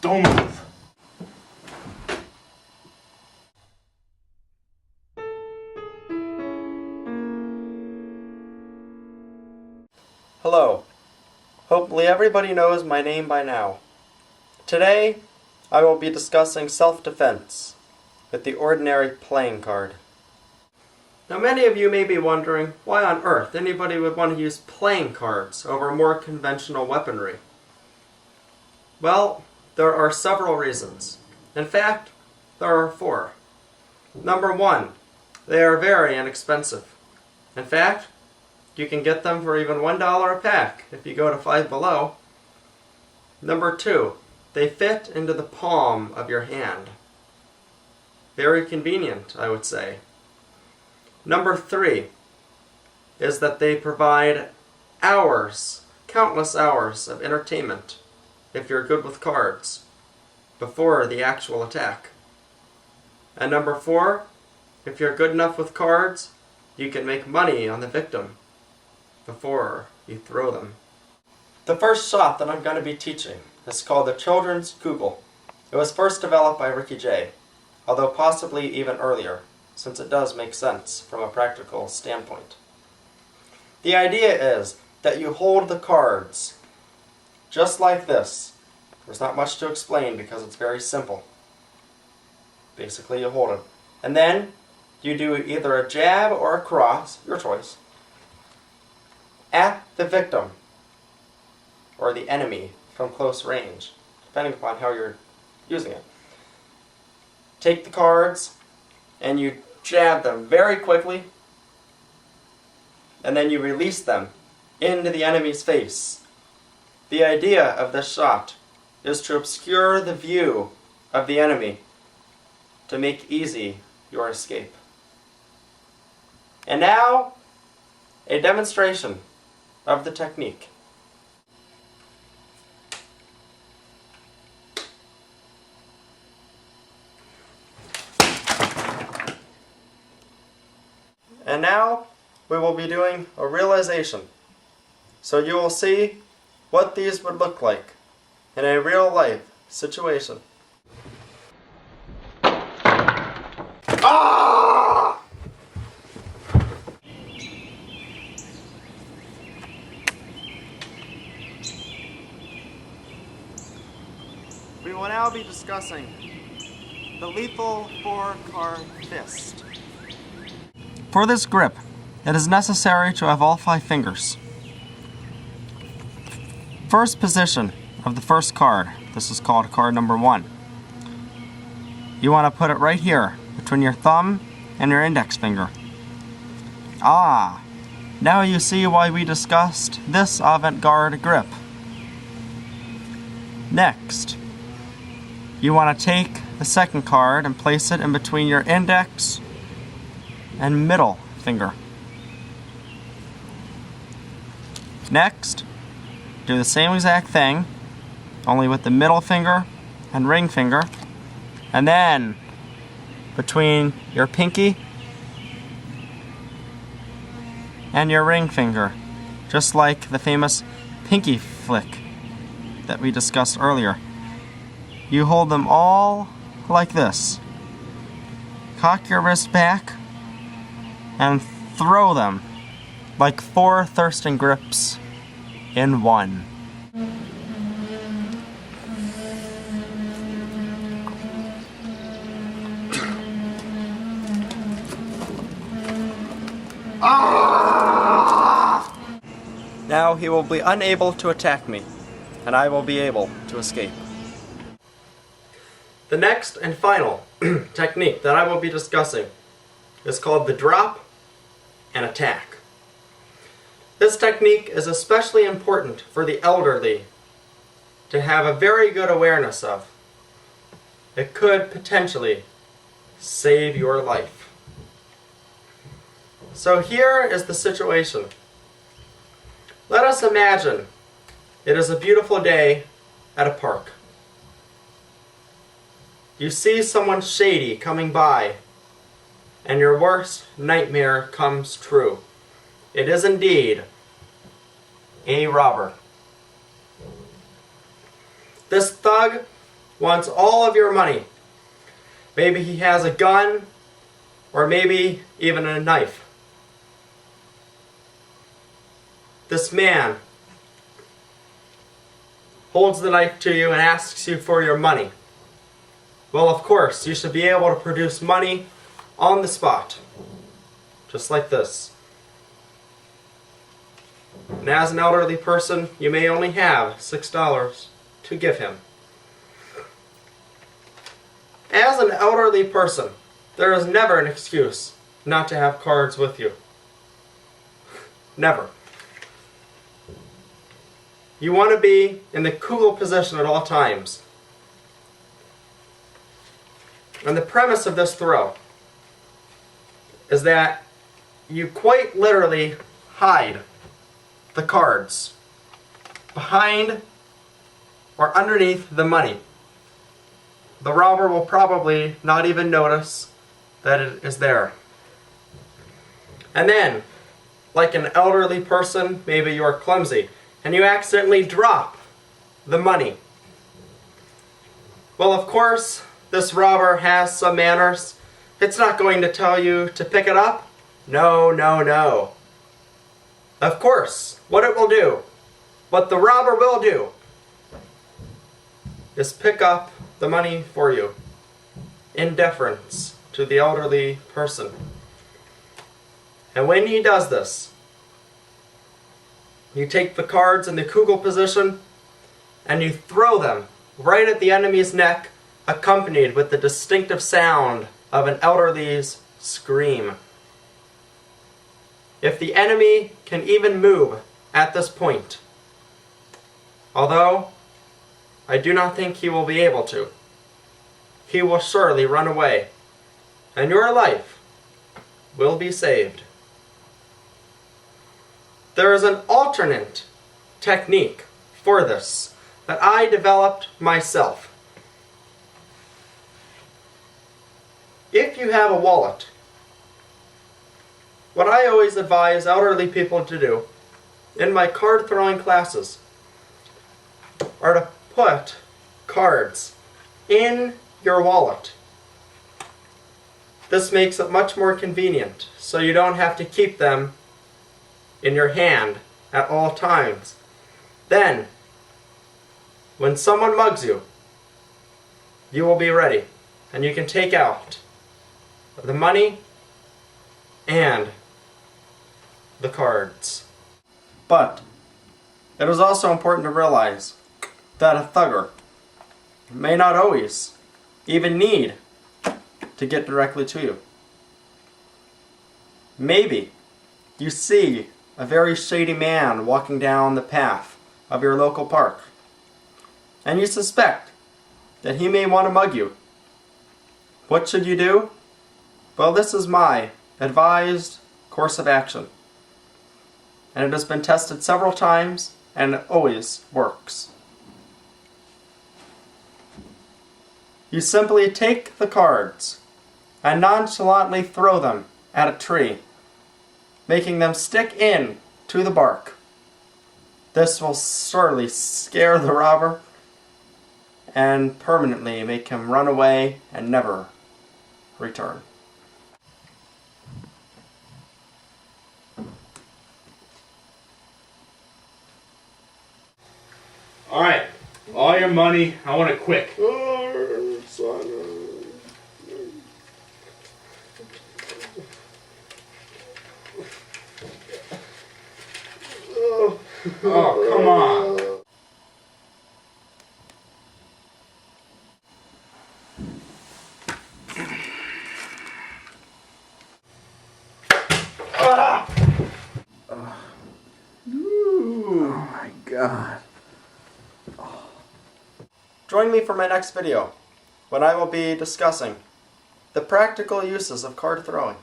Don't move. Hello. Hopefully everybody knows my name by now. Today, I will be discussing self-defense with the ordinary playing card. Now many of you may be wondering why on earth anybody would want to use playing cards over more conventional weaponry. Well, there are several reasons. In fact, there are 4. Number 1, they are very inexpensive. In fact, you can get them for even $1 a pack if you go to Five Below. Number 2, they fit into the palm of your hand. Very convenient, I would say. Number 3 is that they provide hours, countless hours of entertainment, if you're good with cards, before the actual attack. And number 4, if you're good enough with cards, you can make money on the victim before you throw them. The first shot that I'm going to be teaching is called the Children's Kugel. It was first developed by Ricky J., although possibly even earlier, since it does make sense from a practical standpoint. The idea is that you hold the cards just like this. There's not much to explain because it's very simple. Basically, you hold it. And then you do either a jab or a cross, your choice, at the victim or the enemy from close range, depending upon how you're using it. Take the cards and you jab them very quickly, and then you release them into the enemy's face. The idea of this shot is to obscure the view of the enemy to make easy your escape. And now, a demonstration of the technique. And now, we will be doing a realization. So you will see what these would look like in a real-life situation. Ah! We will now be discussing the lethal 4-card fist. For this grip, it is necessary to have all 5 fingers. First position of the first card, this is called card number 1. You want to put it right here, between your thumb and your index finger. Ah, now you see why we discussed this avant-garde grip. Next, you want to take the second card and place it in between your index and middle finger. Next, do the same exact thing, only with the middle finger and ring finger, and then between your pinky and your ring finger, just like the famous pinky flick that we discussed earlier. You hold them all like this. Cock your wrist back and throw them like 4 thirsting grips in one. Ah! Now he will be unable to attack me, and I will be able to escape. The next and final technique that I will be discussing is called the drop and attack. This technique is especially important for the elderly to have a very good awareness of. It could potentially save your life. So here is the situation. Let us imagine it is a beautiful day at a park. You see someone shady coming by, and your worst nightmare comes true. It is indeed a robber. This thug wants all of your money. Maybe he has a gun, or maybe even a knife. This man holds the knife to you and asks you for your money. Well, of course, you should be able to produce money on the spot, just like this. And as an elderly person, you may only have $6 to give him. As an elderly person, there is never an excuse not to have cards with you. Never. You want to be in the kugel position at all times. And the premise of this throw is that you quite literally hide the cards behind or underneath the money. The robber will probably not even notice that it is there. And then, like an elderly person, maybe you're clumsy, and you accidentally drop the money. Well, of course, this robber has some manners. It's not going to tell you to pick it up. No, no, no. Of course, what it will do, what the robber will do, is pick up the money for you in deference to the elderly person. And when he does this, you take the cards in the kugel position and you throw them right at the enemy's neck, accompanied with the distinctive sound of an elderly's scream. If the enemy can even move at this point, although I do not think he will be able to, he will surely run away, and your life will be saved. There is an alternate technique for this that I developed myself. If you have a wallet, what I always advise elderly people to do in my card throwing classes are to put cards in your wallet. This makes it much more convenient, so you don't have to keep them in your hand at all times. Then, when someone mugs you, you will be ready, and you can take out the money and the cards. But it is also important to realize that a thugger may not always even need to get directly to you. Maybe you see a very shady man walking down the path of your local park, and you suspect that he may want to mug you. What should you do? Well, this is my advised course of action, and it has been tested several times, and it always works. You simply take the cards and nonchalantly throw them at a tree, making them stick in to the bark. This will surely scare the robber and permanently make him run away and never return. Alright, all your money, I want it quick. Oh, come on. Oh my God. Join me for my next video, when I will be discussing the practical uses of card throwing.